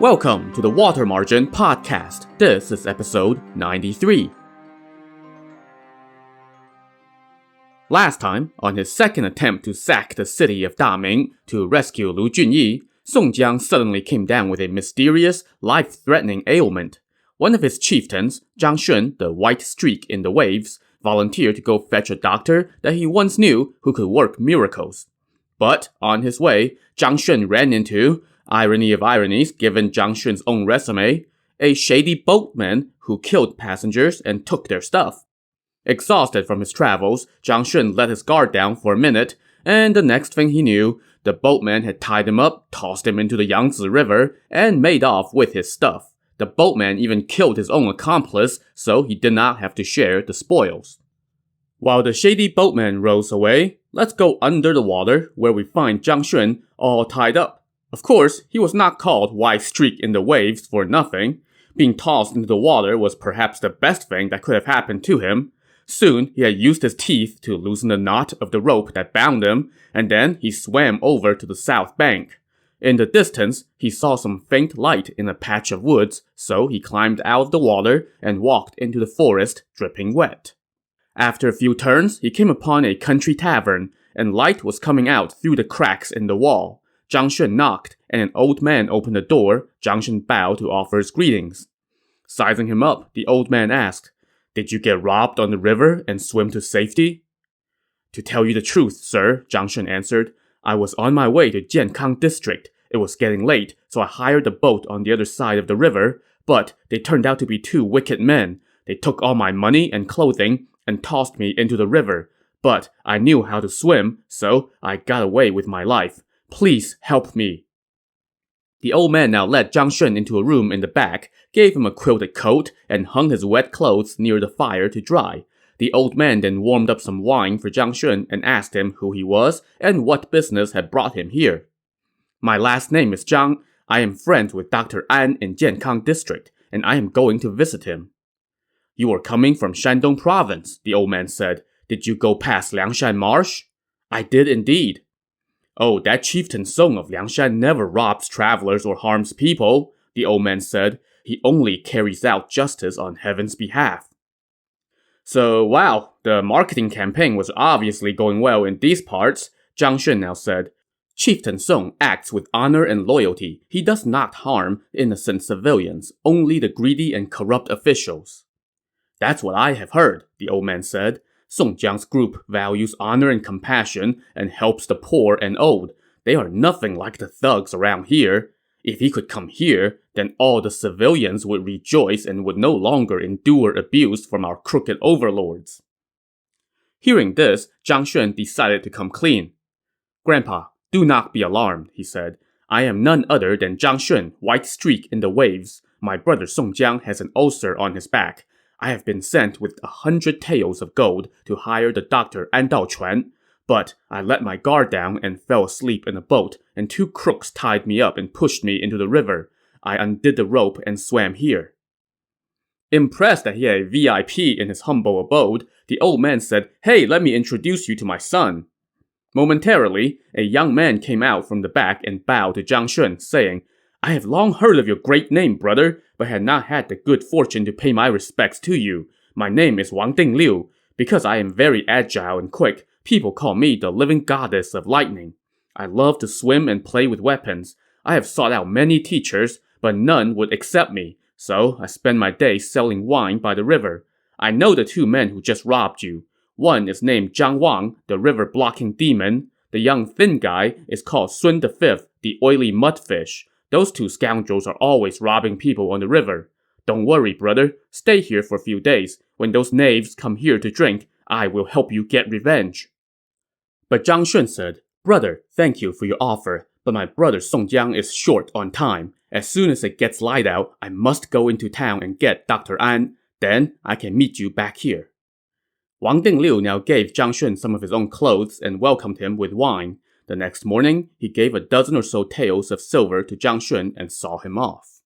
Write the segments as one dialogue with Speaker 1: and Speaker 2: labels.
Speaker 1: Welcome to the Water Margin Podcast. This is episode 93. Last time, on his second attempt to sack the city of Daming to rescue Lu Junyi, Song Jiang suddenly came down with a mysterious, life-threatening ailment. One of his chieftains, Zhang Shun, the white streak in the waves, volunteered to go fetch a doctor that he once knew who could work miracles. But on his way, Zhang Shun ran into, irony of ironies given Zhang Shun's own resume, a shady boatman who killed passengers and took their stuff. Exhausted from his travels, Zhang Shun let his guard down for a minute, and the next thing he knew, the boatman had tied him up, tossed him into the Yangtze River, and made off with his stuff. The boatman even killed his own accomplice, so he did not have to share the spoils. While the shady boatman rows away, let's go under the water, where we find Zhang Shun all tied up. Of course, he was not called White Streak in the Waves for nothing. Being tossed into the water was perhaps the best thing that could have happened to him. Soon, he had used his teeth to loosen the knot of the rope that bound him, and then he swam over to the south bank. In the distance, he saw some faint light in a patch of woods, so he climbed out of the water and walked into the forest, dripping wet. After a few turns, he came upon a country tavern, and light was coming out through the cracks in the wall. Zhang Shun knocked, and an old man opened the door. Zhang Shun bowed to offer his greetings. Sizing him up, the old man asked, "Did you get robbed on the river and swim to safety?" "To tell you the truth, sir," Zhang Shun answered, "I was on my way to Jiankang district. It was getting late, so I hired a boat on the other side of the river, but they turned out to be two wicked men. They took all my money and clothing and tossed me into the river. But I knew how to swim, so I got away with my life. Please help me." The old man now led Zhang Shun into a room in the back, gave him a quilted coat, and hung his wet clothes near the fire to dry. The old man then warmed up some wine for Zhang Shun and asked him who he was and what business had brought him here. "My last name is Zhang. I am friends with Dr. An in Jiankang district, and I am going to visit him." "You are coming from Shandong province," the old man said. "Did you go past Liangshan Marsh?" "I did indeed." "Oh, that chieftain Song of Liangshan never robs travelers or harms people," the old man said. "He only carries out justice on heaven's behalf." "So, wow, the marketing campaign was obviously going well in these parts," Zhang Shun now said. "Chieftain Song acts with honor and loyalty. He does not harm innocent civilians, only the greedy and corrupt officials." "That's what I have heard," the old man said. "Song Jiang's group values honor and compassion and helps the poor and old. They are nothing like the thugs around here. If he could come here, then all the civilians would rejoice and would no longer endure abuse from our crooked overlords." Hearing this, Zhang Shun decided to come clean. "Grandpa, do not be alarmed," he said. "I am none other than Zhang Shun, White Streak in the Waves. My brother Song Jiang has an ulcer on his back. I have been sent with 100 taels of gold to hire the doctor An Daochuan, but I let my guard down and fell asleep in a boat, and two crooks tied me up and pushed me into the river. I undid the rope and swam here." Impressed that he had a VIP in his humble abode, the old man said, "Hey, let me introduce you to my son." Momentarily, a young man came out from the back and bowed to Zhang Shun, saying, "I have long heard of your great name, brother, but had not had the good fortune to pay my respects to you. My name is Wang Dingliu. Because I am very agile and quick, people call me the living goddess of lightning. I love to swim and play with weapons. I have sought out many teachers, but none would accept me, so I spend my days selling wine by the river. I know the two men who just robbed you. One is named Zhang Wang, the river-blocking demon. The young thin guy is called Sun V, the oily mudfish. Those two scoundrels are always robbing people on the river. Don't worry, brother. Stay here for a few days. When those knaves come here to drink, I will help you get revenge." But Zhang Shun said, "Brother, thank you for your offer, but my brother Song Jiang is short on time. As soon as it gets light out, I must go into town and get Dr. An. Then I can meet you back here." Wang Dingliu now gave Zhang Shun some of his own clothes and welcomed him with wine. The next morning, he gave a dozen or so taels of silver to Zhang Shun and saw him off.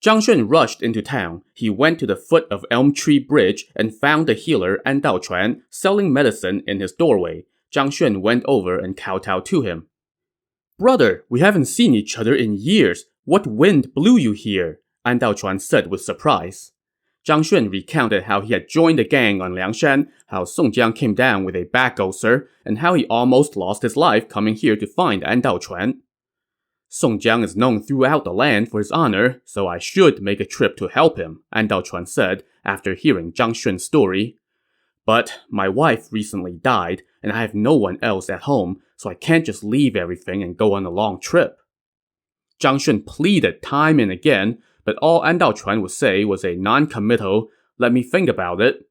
Speaker 1: Zhang Shun rushed into town. He went to the foot of Elm Tree Bridge and found the healer An Daochuan selling medicine in his doorway. Zhang Shun went over and kowtowed to him. "Brother, we haven't seen each other in years. What wind blew you here? An Daochuan said with surprise. Zhang Xun recounted how he had joined the gang on Liangshan, how Song Jiang came down with a back ulcer, and how he almost lost his life coming here to find An Daochuan. Song Jiang is known throughout the land for his honor, so I should make a trip to help him, An Daochuan said after hearing Zhang Xun's story. But my wife recently died, and I have no one else at home, so I can't just leave everything and go on a long trip. Zhang Xun pleaded time and again, but all An Daochuan would say was a non-committal, "Let me think about it."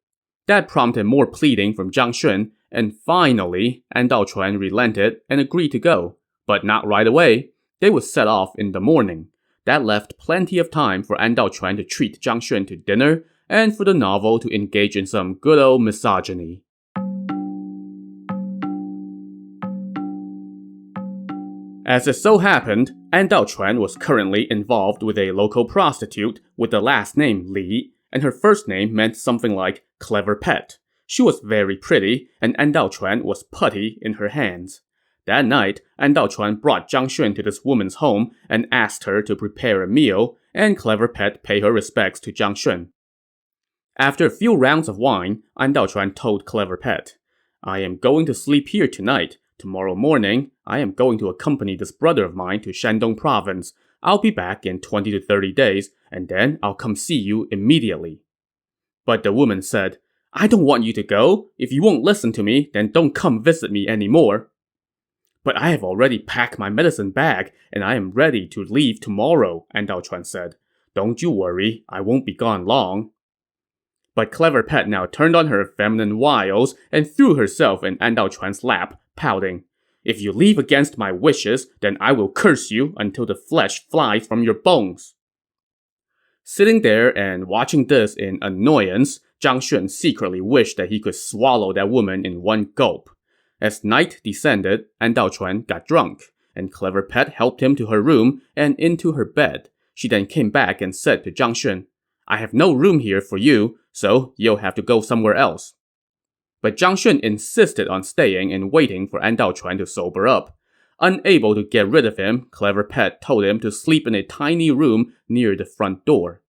Speaker 1: That prompted more pleading from Zhang Xun, and finally, An Daochuan relented and agreed to go, but not right away. They would set off in the morning. That left plenty of time for An Daochuan to treat Zhang Xun to dinner, and for the novel to engage in some good old misogyny. As it so happened, An Daochuan was currently involved with a local prostitute with the last name Li, and her first name meant something like clever pet. She was very pretty, and An Daochuan was putty in her hands. That night, An Daochuan brought Zhang Xun to this woman's home and asked her to prepare a meal, and clever pet paid her respects to Zhang Xun. After a few rounds of wine, An Daochuan told clever pet, "I am going to sleep here tonight. Tomorrow morning, I am going to accompany this brother of mine to Shandong province. I'll be back in 20 to 30 days, and then I'll come see you immediately." But the woman said, "I don't want you to go. If you won't listen to me, then don't come visit me anymore." "But I have already packed my medicine bag, and I am ready to leave tomorrow," An Daochuan said. "Don't you worry, I won't be gone long." But clever pet now turned on her feminine wiles and threw herself in An Daochuan's lap, pouting, "If you leave against my wishes, then I will curse you until the flesh flies from your bones." Sitting there and watching this in annoyance, Zhang Xun secretly wished that he could swallow that woman in one gulp. As night descended, An Daochuan got drunk, and clever pet helped him to her room and into her bed. She then came back and said to Zhang Xun, "I have no room here for you, so you'll have to go somewhere else." But Zhang Xun insisted on staying and waiting for An Daochuan to sober up. Unable to get rid of him, clever pet told him to sleep in a tiny room near the front door.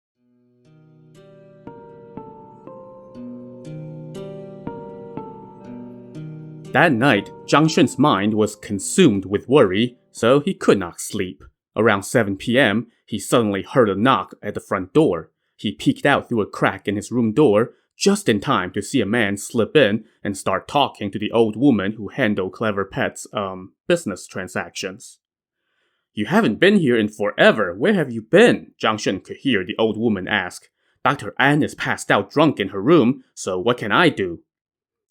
Speaker 1: That night, Zhang Xun's mind was consumed with worry, so he could not sleep. Around 7 p.m., he suddenly heard a knock at the front door. He peeked out through a crack in his room door, just in time to see a man slip in and start talking to the old woman who handled Clever Pet's, business transactions. "You haven't been here in forever. Where have you been?" Zhang Xun could hear the old woman ask. "Dr. An is passed out drunk in her room, so what can I do?"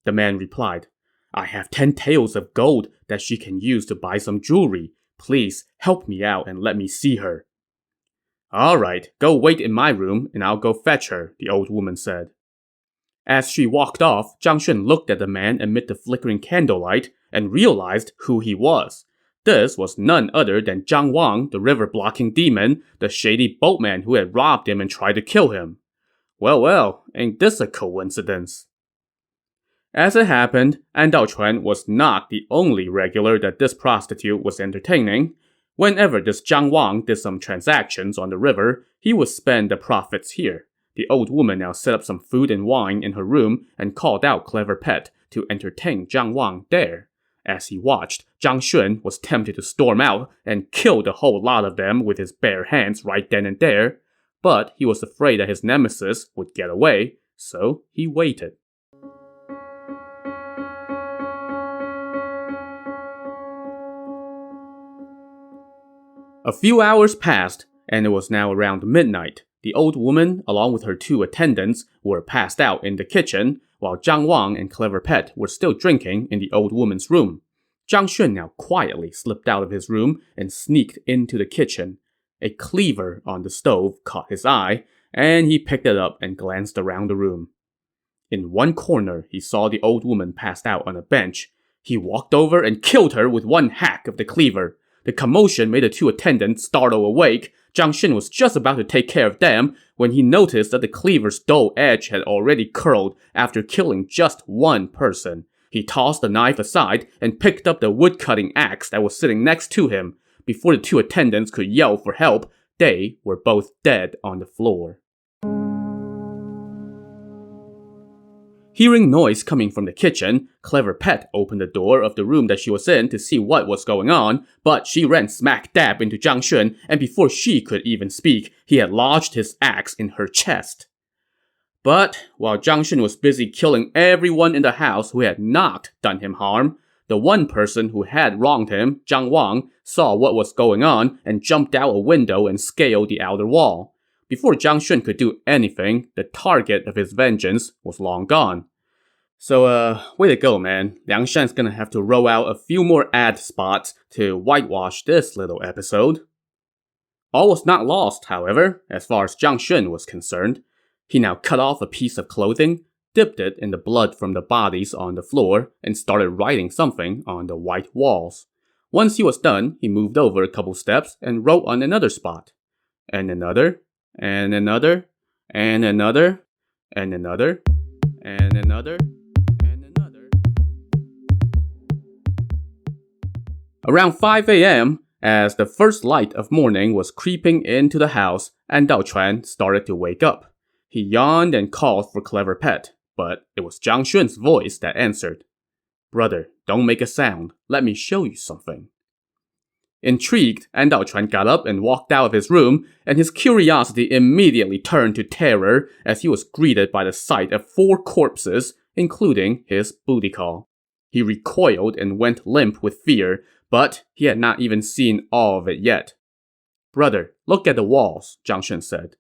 Speaker 1: The man replied, "I have 10 taels of gold that she can use to buy some jewelry. Please help me out and let me see her." "All right, go wait in my room and I'll go fetch her," the old woman said. As she walked off, Zhang Xun looked at the man amid the flickering candlelight and realized who he was. This was none other than Zhang Wang, the river-blocking demon, the shady boatman who had robbed him and tried to kill him. Well, ain't this a coincidence? As it happened, An Daochuan was not the only regular that this prostitute was entertaining. Whenever this Zhang Wang did some transactions on the river, he would spend the profits here. The old woman now set up some food and wine in her room and called out Clever Pet to entertain Zhang Wang there. As he watched, Zhang Xun was tempted to storm out and kill the whole lot of them with his bare hands right then and there, but he was afraid that his nemesis would get away, so he waited. A few hours passed, and it was now around midnight. The old woman, along with her 2 attendants, were passed out in the kitchen, while Zhang Wang and Clever Pet were still drinking in the old woman's room. Zhang Xun now quietly slipped out of his room and sneaked into the kitchen. A cleaver on the stove caught his eye, and he picked it up and glanced around the room. In one corner, he saw the old woman passed out on a bench. He walked over and killed her with one hack of the cleaver. The commotion made the 2 attendants startle awake. Zhang Xun was just about to take care of them when he noticed that the cleaver's dull edge had already curled after killing just one person. He tossed the knife aside and picked up the wood-cutting axe that was sitting next to him. Before the 2 attendants could yell for help, They were both dead on the floor. Hearing noise coming from the kitchen, Clever Pet opened the door of the room that she was in to see what was going on, but she ran smack dab into Zhang Shun, and before she could even speak, he had lodged his axe in her chest. But while Zhang Shun was busy killing everyone in the house who had not done him harm, the one person who had wronged him, Zhang Wang, saw what was going on and jumped out a window and scaled the outer wall. Before Zhang Shun could do anything, the target of his vengeance was long gone. So, way to go, man. Liangshan's gonna have to roll out a few more ad spots to whitewash this little episode. All was not lost, however, as far as Zhang Shun was concerned. He now cut off a piece of clothing, dipped it in the blood from the bodies on the floor, and started writing something on the white walls. Once he was done, he moved over a couple steps and wrote on another spot. And another, and another, and another, and another, and another, and another. Around 5 a.m., as the first light of morning was creeping into the house, An Daochuan started to wake up. He yawned and called for Clever Pet, but it was Zhang Shun's voice that answered. "Brother, don't make a sound. Let me show you something." Intrigued, An Daochuan got up and walked out of his room, and his curiosity immediately turned to terror as he was greeted by the sight of 4 corpses, including his booty call. He recoiled and went limp with fear, but he had not even seen all of it yet. "Brother, look at the walls," Zhang Shun said.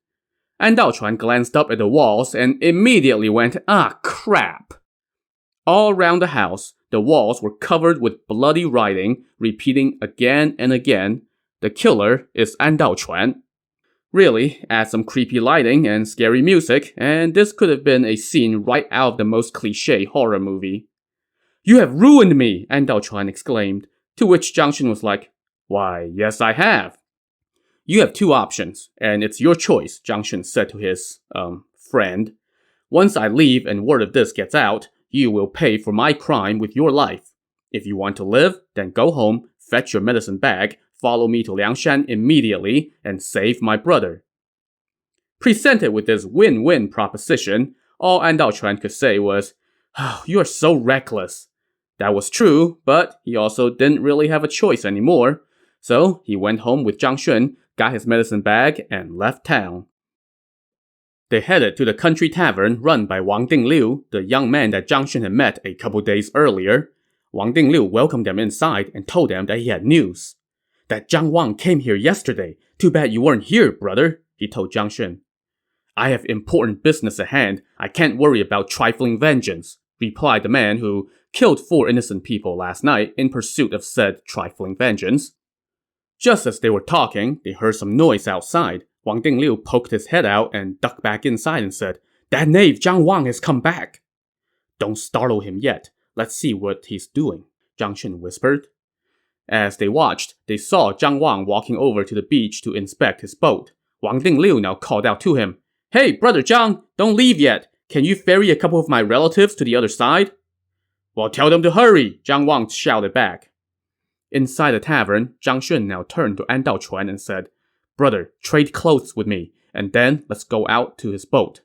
Speaker 1: An Daochuan glanced up at the walls and immediately went, "Ah, crap!" All around the house, the walls were covered with bloody writing, repeating again and again, "The killer is An Daochuan." Really, add some creepy lighting and scary music, and this could have been a scene right out of the most cliché horror movie. "You have ruined me!" An Daochuan exclaimed, to which Zhang Shun was like, "Why, yes I have." "You have 2 options, and it's your choice," Zhang Shun said to his, friend. "Once I leave and word of this gets out, you will pay for my crime with your life. If you want to live, then go home, fetch your medicine bag, follow me to Liangshan immediately, and save my brother." Presented with this win-win proposition, all An Daochuan could say was, "Oh, you are so reckless." That was true, but he also didn't really have a choice anymore. So he went home with Zhang Shun, got his medicine bag, and left town. They headed to the country tavern run by Wang Dingliu, the young man that Zhang Shun had met a couple days earlier. Wang Dingliu welcomed them inside and told them that he had news. "That Zhang Wang came here yesterday. Too bad you weren't here, brother," he told Zhang Shun. "I have important business at hand. I can't worry about trifling vengeance," replied the man who killed 4 innocent people last night in pursuit of said trifling vengeance. Just as they were talking, they heard some noise outside. Wang Dingliu poked his head out and ducked back inside and said, "That knave Zhang Wang has come back." "Don't startle him yet. Let's see what he's doing," Zhang Shun whispered. As they watched, they saw Zhang Wang walking over to the beach to inspect his boat. Wang Dingliu now called out to him, "Hey, brother Zhang, don't leave yet. Can you ferry a couple of my relatives to the other side?" "Well, tell them to hurry," Zhang Wang shouted back. Inside the tavern, Zhang Shun now turned to An Daochuan and said, "Brother, trade clothes with me, and then let's go out to his boat."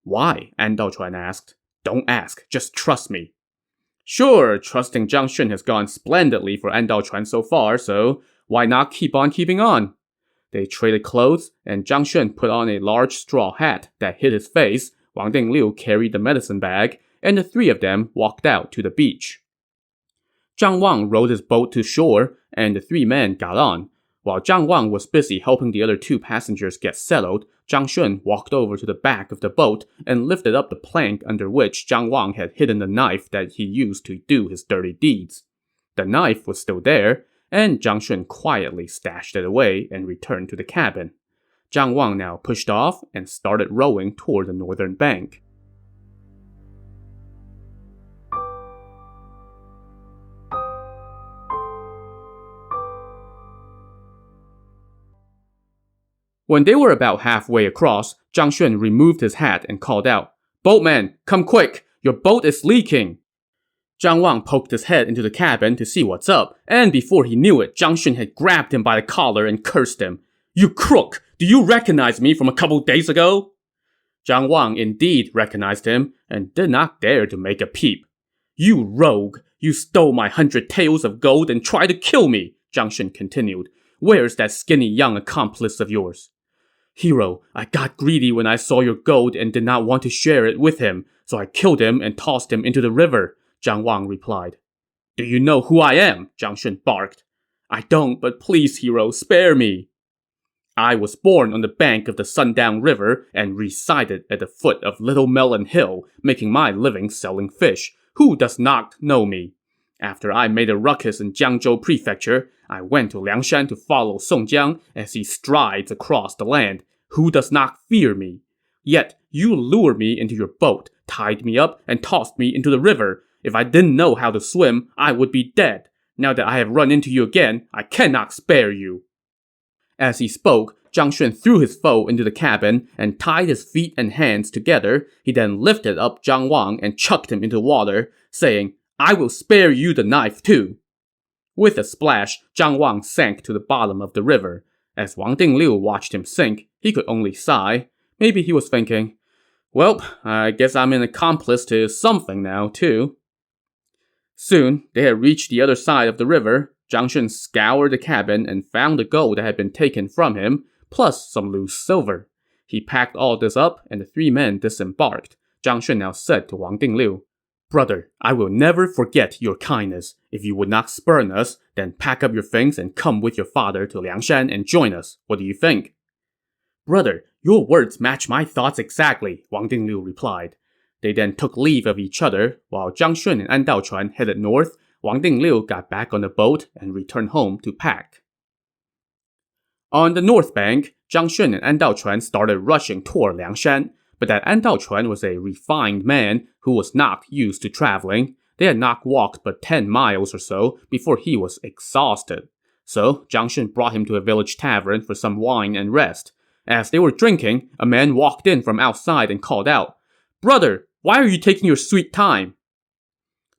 Speaker 1: "Why?" An Daochuan asked. "Don't ask, just trust me." Sure, trusting Zhang Shun has gone splendidly for An Daochuan so far, so why not keep on keeping on? They traded clothes, and Zhang Shun put on a large straw hat that hid his face, Wang Dingliu carried the medicine bag, and the 3 of them walked out to the beach. Zhang Wang rowed his boat to shore, and the 3 men got on. While Zhang Wang was busy helping the other 2 passengers get settled, Zhang Shun walked over to the back of the boat and lifted up the plank under which Zhang Wang had hidden the knife that he used to do his dirty deeds. The knife was still there, and Zhang Shun quietly stashed it away and returned to the cabin. Zhang Wang now pushed off and started rowing toward the northern bank. When they were about halfway across, Zhang Shun removed his hat and called out, "Boatman, come quick! Your boat is leaking!" Zhang Wang poked his head into the cabin to see what's up, and before he knew it, Zhang Shun had grabbed him by the collar and cursed him. "You crook! Do you recognize me from a couple days ago?" Zhang Wang indeed recognized him and did not dare to make a peep. "You rogue! You stole my 100 taels of gold and tried to kill me," Zhang Shun continued. "Where's that skinny young accomplice of yours?" "Hero, I got greedy when I saw your gold and did not want to share it with him, so I killed him and tossed him into the river," Zhang Wang replied. "Do you know who I am?" Zhang Shun barked. "I don't, but please, hero, spare me." "I was born on the bank of the Sundown River and resided at the foot of Little Melon Hill, making my living selling fish. Who does not know me? After I made a ruckus in Jiangzhou Prefecture, I went to Liangshan to follow Song Jiang as he strides across the land. Who does not fear me? Yet you lured me into your boat, tied me up, and tossed me into the river. If I didn't know how to swim, I would be dead. Now that I have run into you again, I cannot spare you." As he spoke, Zhang Shun threw his foe into the cabin and tied his feet and hands together. He then lifted up Zhang Wang and chucked him into the water, saying, "I will spare you the knife too." With a splash, Zhang Wang sank to the bottom of the river. As Wang Dingliu watched him sink, he could only sigh. Maybe he was thinking, "Well, I guess I'm an accomplice to something now, too." Soon, they had reached the other side of the river. Zhang Shun scoured the cabin and found the gold that had been taken from him, plus some loose silver. He packed all this up, and the three men disembarked. Zhang Shun now said to Wang Dingliu, "Brother, I will never forget your kindness. If you would not spurn us, then pack up your things and come with your father to Liangshan and join us. What do you think?" "Brother, your words match my thoughts exactly," Wang Dingliu replied. They then took leave of each other. While Zhang Shun and An Daochuan headed north, Wang Dingliu got back on the boat and returned home to pack. On the north bank, Zhang Shun and An Daochuan started rushing toward Liangshan, but that An Daochuan was a refined man who was not used to traveling. They had not walked but 10 miles or so before he was exhausted. So Zhang Shun brought him to a village tavern for some wine and rest. As they were drinking, a man walked in from outside and called out, "Brother, why are you taking your sweet time?"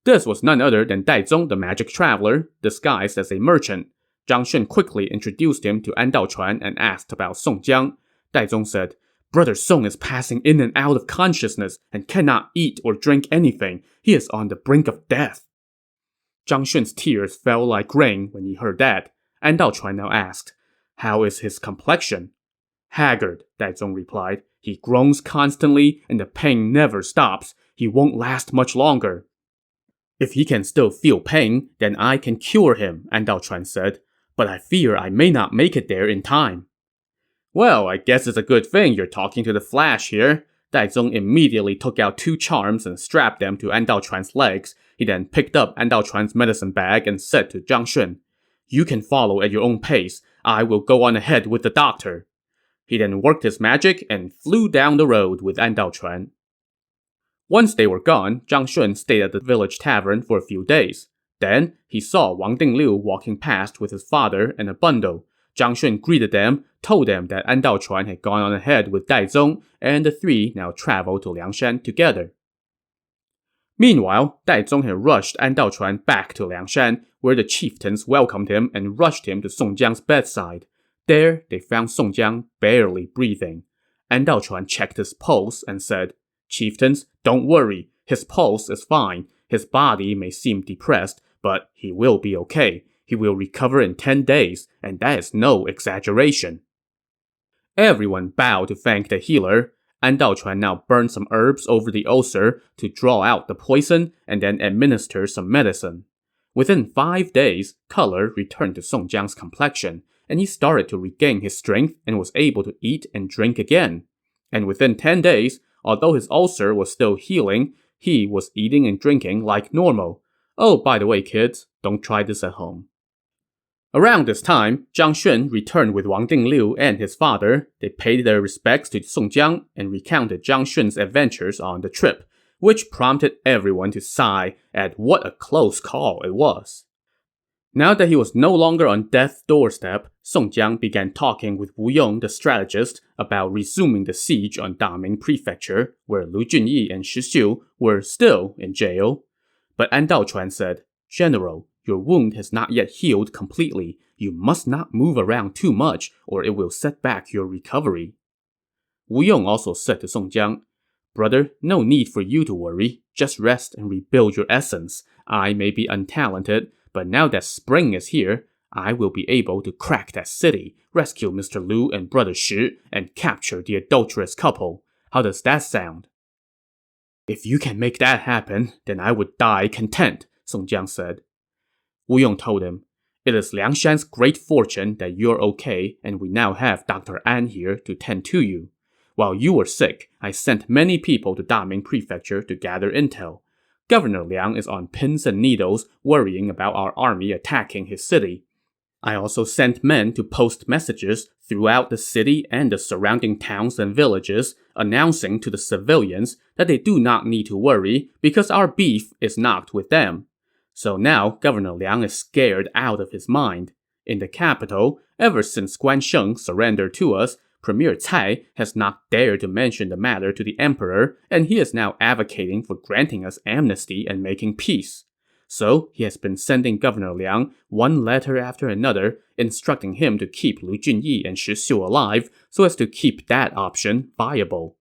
Speaker 1: This was none other than Daizong the magic traveler, disguised as a merchant. Zhang Shun quickly introduced him to An Daochuan and asked about Song Jiang. Daizong said, "Brother Song is passing in and out of consciousness and cannot eat or drink anything. He is on the brink of death." Zhang Shun's tears fell like rain when he heard that. An Daochuan now asked, "How is his complexion?" "Haggard," Daizong replied. "He groans constantly and the pain never stops. He won't last much longer." "If he can still feel pain, then I can cure him," An Daochuan said. "But I fear I may not make it there in time." "Well, I guess it's a good thing you're talking to the Flash here." Daizong immediately took out 2 charms and strapped them to An Daochuan's legs. He then picked up An Daochuan's medicine bag and said to Zhang Shun, "You can follow at your own pace. I will go on ahead with the doctor." He then worked his magic and flew down the road with An Daochuan. Once they were gone, Zhang Shun stayed at the village tavern for a few days. Then, he saw Wang Dingliu walking past with his father and a bundle. Zhang Shun greeted them, told them that An Daochuan had gone on ahead with Daizong, and the three now traveled to Liangshan together. Meanwhile, Daizong had rushed An Daochuan back to Liangshan, where the chieftains welcomed him and rushed him to Song Jiang's bedside. There, they found Song Jiang barely breathing. An Daochuan checked his pulse and said, "Chieftains, don't worry. His pulse is fine. His body may seem depressed, but he will be okay. He will recover in 10 days, and that is no exaggeration." Everyone bowed to thank the healer. An Daochuan now burned some herbs over the ulcer to draw out the poison and then administer some medicine. Within 5 days, color returned to Song Jiang's complexion, and he started to regain his strength and was able to eat and drink again. And within 10 days, although his ulcer was still healing, he was eating and drinking like normal. Oh, by the way, kids, don't try this at home. Around this time, Zhang Shun returned with Wang Dingliu and his father. They paid their respects to Song Jiang and recounted Zhang Shun's adventures on the trip, which prompted everyone to sigh at what a close call it was. Now that he was no longer on death's doorstep, Song Jiang began talking with Wu Yong the strategist about resuming the siege on Daming Prefecture, where Lu Junyi and Shi Xiu were still in jail. But An Daochuan said, "General, Your wound has not yet healed completely. You must not move around too much, or it will set back your recovery. Wu Yong also said to Song Jiang, Brother, no need for you to worry. Just rest and rebuild your essence. I may be untalented, but now that spring is here, I will be able to crack that city, rescue Mr. Lu and Brother Shi, and capture the adulterous couple. How does that sound? If you can make that happen, then I would die content, Song Jiang said. Wu Yong told him, It is Liangshan's great fortune that you're okay, and we now have Dr. An here to tend to you. While you were sick, I sent many people to Daming Prefecture to gather intel. Governor Liang is on pins and needles, worrying about our army attacking his city. I also sent men to post messages throughout the city and the surrounding towns and villages, announcing to the civilians that they do not need to worry because our beef is not with them. So now Governor Liang is scared out of his mind. In the capital, ever since Guan Sheng surrendered to us, Premier Cai has not dared to mention the matter to the emperor, and he is now advocating for granting us amnesty and making peace. So he has been sending Governor Liang one letter after another, instructing him to keep Lu Junyi and Shi Xiu alive so as to keep that option viable.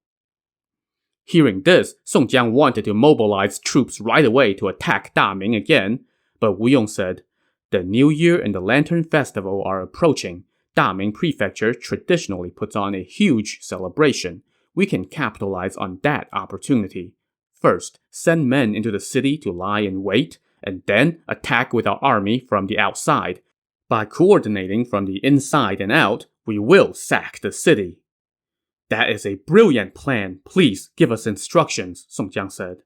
Speaker 1: Hearing this, Song Jiang wanted to mobilize troops right away to attack Daming again, but Wu Yong said, The New Year and the Lantern Festival are approaching. Daming Prefecture traditionally puts on a huge celebration. We can capitalize on that opportunity. First, send men into the city to lie in wait, and then attack with our army from the outside. By coordinating from the inside and out, we will sack the city. That is a brilliant plan. Please give us instructions, Song Jiang said.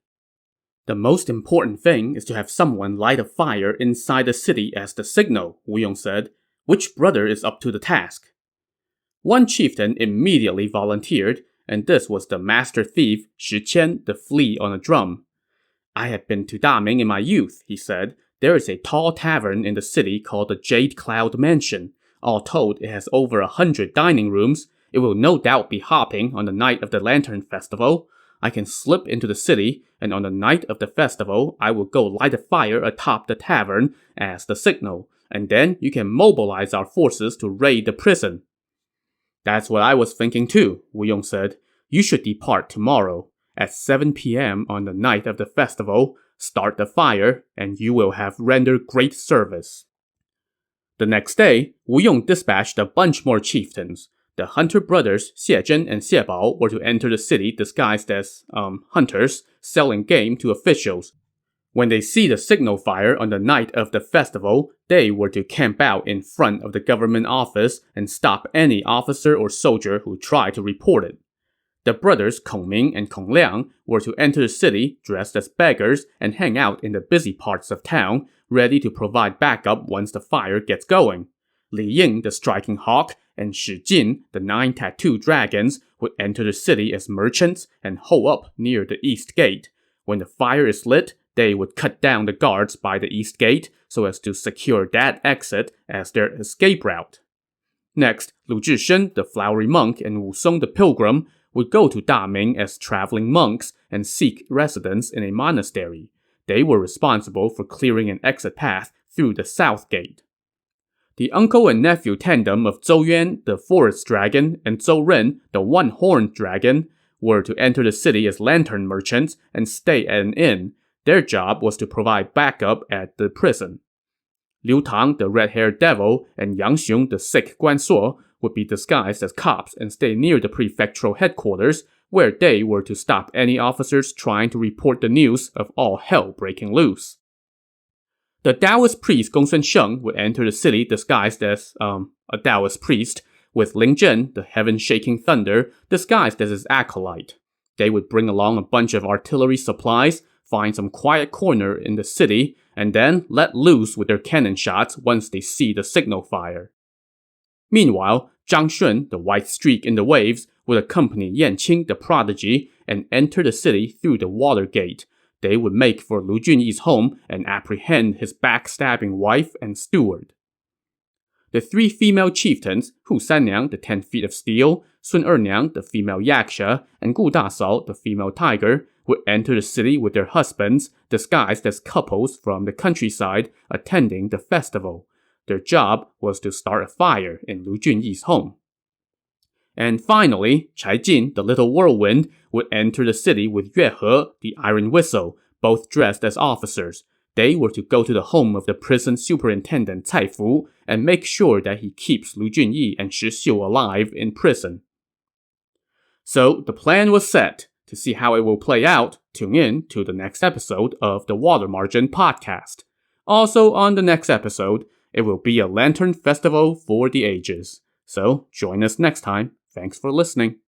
Speaker 1: The most important thing is to have someone light a fire inside the city as the signal, Wu Yong said. Which brother is up to the task? One chieftain immediately volunteered, and this was the master thief Shi Qian, the flea on a drum. I have been to Daming in my youth, he said. There is a tall tavern in the city called the Jade Cloud Mansion. All told, it has over 100 dining rooms. It will no doubt be hopping on the night of the Lantern Festival. I can slip into the city, and on the night of the festival, I will go light a fire atop the tavern as the signal, and then you can mobilize our forces to raid the prison. That's what I was thinking too, Wu Yong said. You should depart tomorrow. At 7 p.m. on the night of the festival, start the fire, and you will have rendered great service. The next day, Wu Yong dispatched a bunch more chieftains. The hunter brothers, Xie Zhen and Xie Bao, were to enter the city disguised as, hunters, selling game to officials. When they see the signal fire on the night of the festival, they were to camp out in front of the government office and stop any officer or soldier who tried to report it. The brothers Kong Ming and Kong Liang were to enter the city dressed as beggars and hang out in the busy parts of town, ready to provide backup once the fire gets going. Li Ying, the striking hawk, and Shi Jin, the 9 tattooed dragons, would enter the city as merchants and hole up near the east gate. When the fire is lit, they would cut down the guards by the east gate so as to secure that exit as their escape route. Next, Lu Zhishen, the flowery monk, and Wu Song, the pilgrim, would go to Daming as traveling monks and seek residence in a monastery. They were responsible for clearing an exit path through the south gate. The uncle and nephew tandem of Zhou Yuan, the forest dragon, and Zhou Ren, the one-horned dragon, were to enter the city as lantern merchants and stay at an inn. Their job was to provide backup at the prison. Liu Tang, the red-haired devil, and Yang Xiong, the sick Guan Suo, would be disguised as cops and stay near the prefectural headquarters, where they were to stop any officers trying to report the news of all hell breaking loose. The Taoist priest Gongsun Sheng would enter the city disguised as, a Taoist priest, with Ling Zhen, the heaven-shaking thunder, disguised as his acolyte. They would bring along a bunch of artillery supplies, find some quiet corner in the city, and then let loose with their cannon shots once they see the signal fire. Meanwhile, Zhang Shun, the white streak in the waves, would accompany Yan Qing, the prodigy, and enter the city through the water gate. They would make for Lu Junyi's home and apprehend his backstabbing wife and steward. The 3 female chieftains, Hu Sanniang, the 10 feet of steel, Sun Erniang, the female yaksha, and Gu Dasao, the female tiger, would enter the city with their husbands, disguised as couples from the countryside attending the festival. Their job was to start a fire in Lu Junyi's home. And finally, Chai Jin, the little whirlwind, would enter the city with Yue He, the Iron Whistle, both dressed as officers. They were to go to the home of the prison superintendent Cai Fu and make sure that he keeps Lu Junyi and Shi Xiu alive in prison. So the plan was set. To see how it will play out, tune in to the next episode of the Water Margin Podcast. Also on the next episode, it will be a lantern festival for the ages. So join us next time. Thanks for listening.